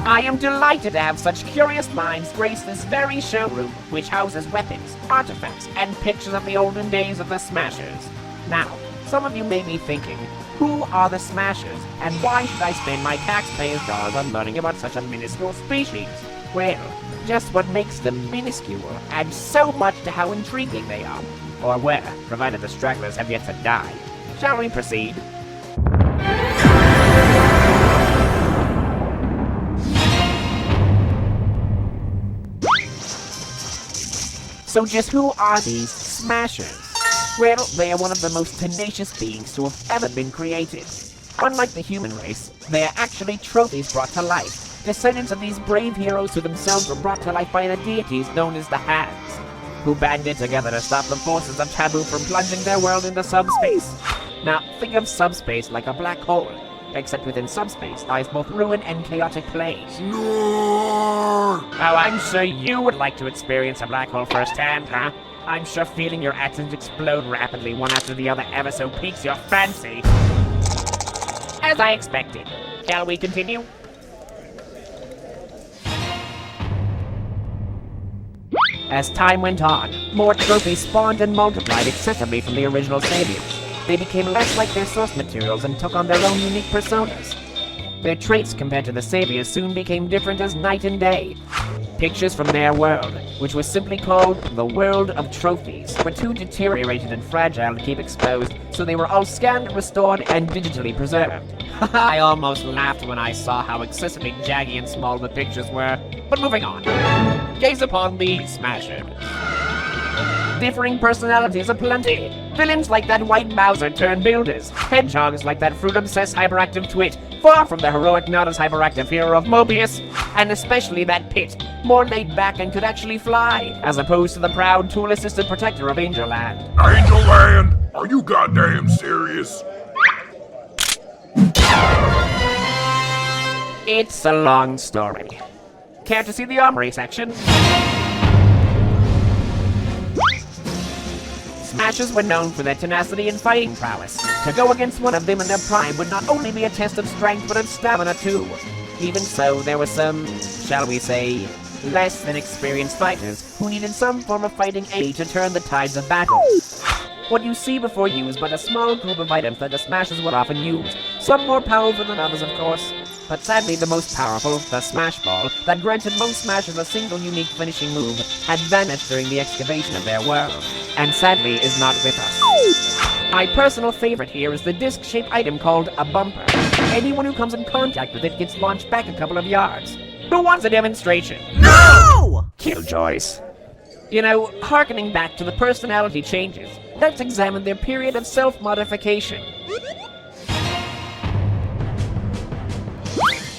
I am delighted to have such curious minds grace this very showroom, which houses weapons, artifacts, and pictures of the olden days of the Smashers. Now, some of you may be thinking, who are the Smashers, and why should I spend my taxpayers' dollars on learning about such a minuscule species? Well, just what makes them minuscule adds so much to how intriguing they are. Or were, provided the stragglers have yet to die. Shall we proceed? So just who are these Smashers? Well, they are one of the most tenacious beings to have ever been created. Unlike the human race, they are actually trophies brought to life, descendants of these brave heroes who themselves were brought to life by the deities known as the Hands, who banded together to stop the forces of Taboo from plunging their world into subspace. Now, think of subspace like a black hole, except within subspace lies both ruin and chaotic planes. No! Oh, I'm sure you would like to experience a black hole firsthand, huh? I'm sure feeling your atoms explode rapidly one after the other ever so piques your fancy. As I expected. Shall we continue? As time went on, more trophies spawned and multiplied excessively from the original saviors. They became less like their source materials and took on their own unique personas. Their traits compared to the saviors soon became different as night and day. Pictures from their world, which was simply called the World of Trophies, were too deteriorated and fragile to keep exposed, so they were all scanned, restored, and digitally preserved. I almost laughed when I saw how excessively jaggy and small the pictures were, but moving on. Gaze upon the Smashers. Differing personalities aplenty. Villains like that white Mauser turned builders. Hedgehogs like that fruit-obsessed hyperactive twit, far from the heroic not as hyperactive hero of Mobius. And especially that Pit, more laid back and could actually fly, as opposed to the proud tool-assisted protector of Angel Land. Angel Land? Are you goddamn serious? It's a long story. Care to see the Armoury section? Smashers were known for their tenacity and fighting prowess. To go against one of them in their prime would not only be a test of strength, but of stamina too. Even so, there were some, shall we say, less than experienced fighters who needed some form of fighting aid to turn the tides of battle. What you see before you is but a small group of items that the Smashers would often use, some more powerful than others, of course. But sadly, the most powerful, the Smash Ball, that granted most Smashers a single unique finishing move, had vanished during the excavation of their world, and sadly is not with us. My personal favorite here is the disc-shaped item called a bumper. Anyone who comes in contact with it gets launched back a couple of yards. Who wants a demonstration? No! Killjoys. You know, harkening back to the personality changes, let's examine their period of self-modification.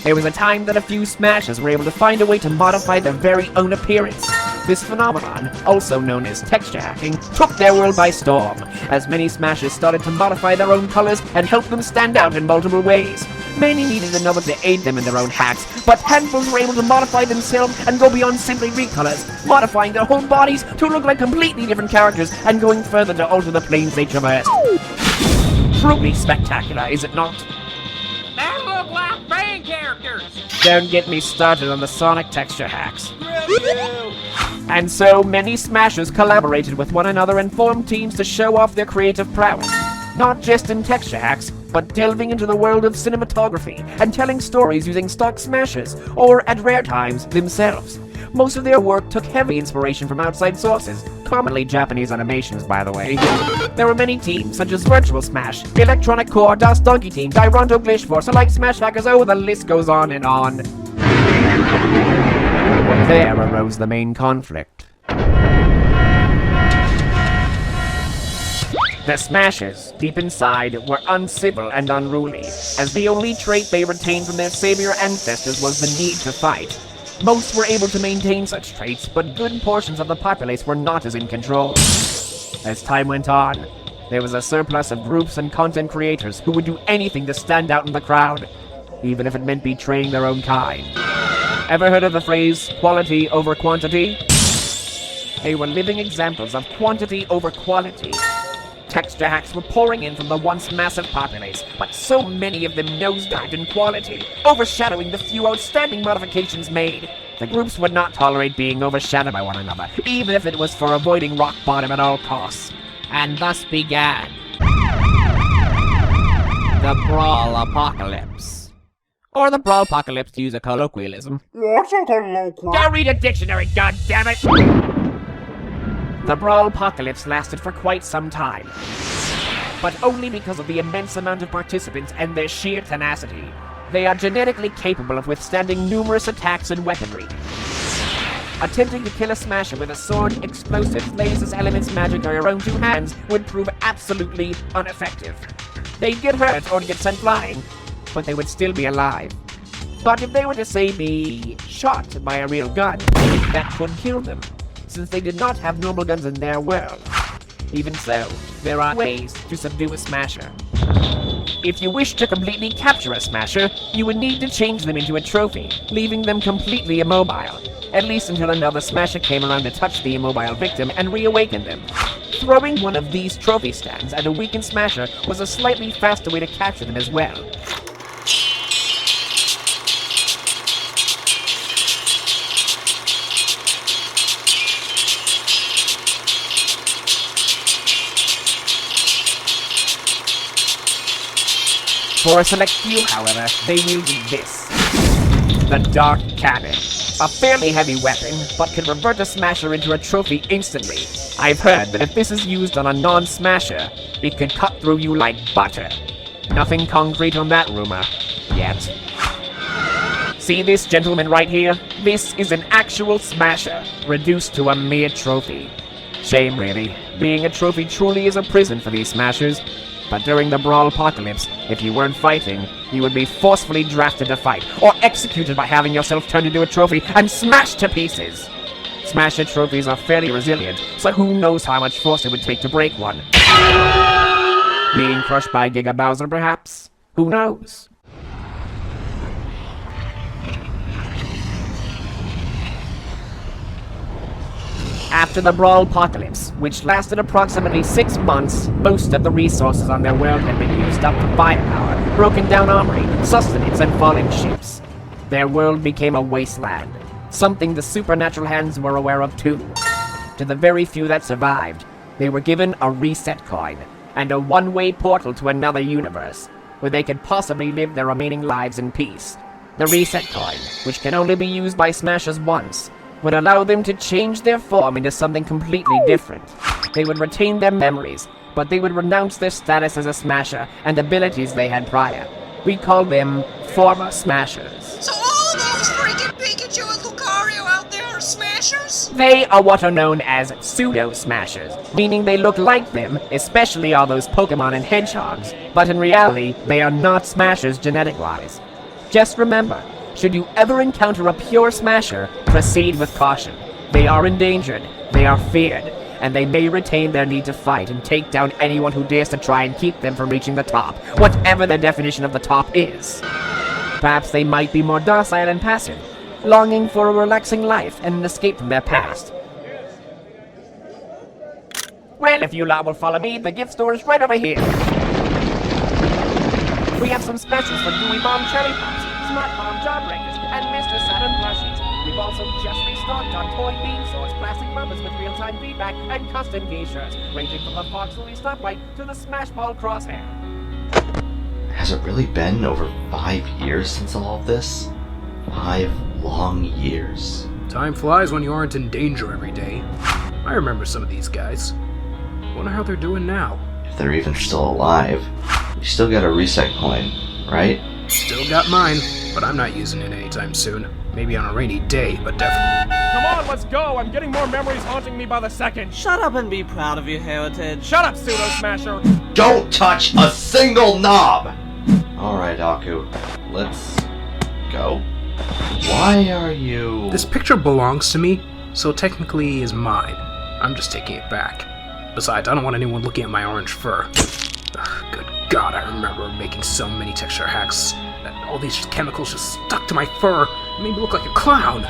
There was a time that a few Smashers were able to find a way to modify their very own appearance. This phenomenon, also known as texture hacking, took their world by storm, as many Smashers started to modify their own colors and help them stand out in multiple ways. Many needed another to aid them in their own hacks, but handfuls were able to modify themselves and go beyond simply recolors, modifying their whole bodies to look like completely different characters and going further to alter the planes they traversed. Truly spectacular, is it not? They look like band characters! Don't get me started on the Sonic texture hacks. And so many Smashers collaborated with one another and formed teams to show off their creative prowess. Not just in texture hacks, but delving into the world of cinematography and telling stories using stock Smashers, or at rare times, themselves. Most of their work took heavy inspiration from outside sources, commonly Japanese animations, by the way. There were many teams, such as Virtual Smash, Electronic Core, Das Donkey Team, Daironto Glitch Force, Elite Smash Hackers, oh, the list goes on and on. There arose the main conflict. The Smashers, deep inside, were uncivil and unruly, as the only trait they retained from their savior ancestors was the need to fight. Most were able to maintain such traits, but good portions of the populace were not as in control. As time went on, there was a surplus of groups and content creators who would do anything to stand out in the crowd, even if it meant betraying their own kind. Ever heard of the phrase, quality over quantity? They were living examples of quantity over quality. texture hacks were pouring in from the once massive populace, but so many of them nosedived in quality, overshadowing the few outstanding modifications made. The groups would not tolerate being overshadowed by one another, even if it was for avoiding rock bottom at all costs. And thus began the brawlpocalypse. Or the brawlpocalypse, to use a colloquialism. What's a colloquial? Go read a dictionary, goddammit! The brawlpocalypse lasted for quite some time, but only because of the immense amount of participants and their sheer tenacity. They are genetically capable of withstanding numerous attacks and weaponry. Attempting to kill a smasher with a sword, explosives, lasers, elements, magic, or your own two hands would prove absolutely ineffective. They'd get hurt or get sent flying, but they would still be alive. But if they were to, say, be shot by a real gun, that could kill them, since they did not have normal guns in their world. Even so, there are ways to subdue a smasher. If you wish to completely capture a smasher, you would need to change them into a trophy, leaving them completely immobile, at least until another smasher came around to touch the immobile victim and reawaken them. Throwing one of these trophy stands at a weakened smasher was a slightly faster way to capture them as well. For a select few, however, they wielded this. The Dark Cannon. A fairly heavy weapon, but can revert a smasher into a trophy instantly. I've heard that if this is used on a non-smasher, it can cut through you like butter. Nothing concrete on that rumor, yet. See this gentleman right here? This is an actual smasher, reduced to a mere trophy. Shame, really. Being a trophy truly is a prison for these smashers. But during the brawlpocalypse, if you weren't fighting, you would be forcefully drafted to fight, or executed by having yourself turned into a trophy and smashed to pieces. Smasher trophies are fairly resilient, so who knows how much force it would take to break one. Being crushed by Giga Bowser, perhaps? Who knows? After the brawlpocalypse, which lasted approximately 6 months, most of the resources on their world had been used up for firepower, broken down armory, sustenance, and falling ships. Their world became a wasteland, something the supernatural hands were aware of too. To the very few that survived, they were given a reset coin, and a one-way portal to another universe, where they could possibly live their remaining lives in peace. The reset coin, which can only be used by smashers once, would allow them to change their form into something completely different. They would retain their memories, but they would renounce their status as a smasher and abilities they had prior. We call them former smashers. So all those freaking Pikachu and Lucario out there are smashers? They are what are known as pseudo-smashers, meaning they look like them, especially all those Pokemon and Hedgehogs, but in reality, they are not smashers genetic-wise. Just remember, should you ever encounter a pure smasher, proceed with caution. They are endangered, they are feared, and they may retain their need to fight and take down anyone who dares to try and keep them from reaching the top, whatever their definition of the top is. Perhaps they might be more docile and passive, longing for a relaxing life and an escape from their past. Well, if you lot will follow me, the gift store is right over here. We have some specials for Gooey Bomb Cherry Pops, Smart Bomb Jawbreakers, and Mr. Saturn Plushies. We've also just restocked on toy bean swords, plastic bumpers with real-time feedback, and custom t-shirts, ranging from the Foxley Stoplight to the Smashball Crosshair. Has it really been over 5 years since all of this? 5 long years. Time flies when you aren't in danger every day. I remember some of these guys. Wonder how they're doing now. If they're even still alive. You still got a reset coin, right? Still got mine, but I'm not using it anytime soon. Maybe on a rainy day, but definitely. Come on, let's go! I'm getting more memories haunting me by the second. Shut up and be proud of your heritage. Shut up, Pseudo Smasher! Don't touch a single knob! Alright, Aku. Let's go. Why are you... This picture belongs to me, so technically is mine. I'm just taking it back. Besides, I don't want anyone looking at my orange fur. Ugh, good God, I remember making so many texture hacks that all these chemicals just stuck to my fur and made me look like a clown.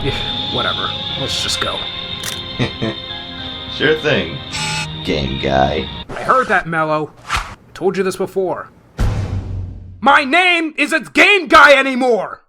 Yeah, whatever. Let's just go. Sure thing, game guy. I heard that, Mello. I told you this before. My name isn't Game Guy anymore!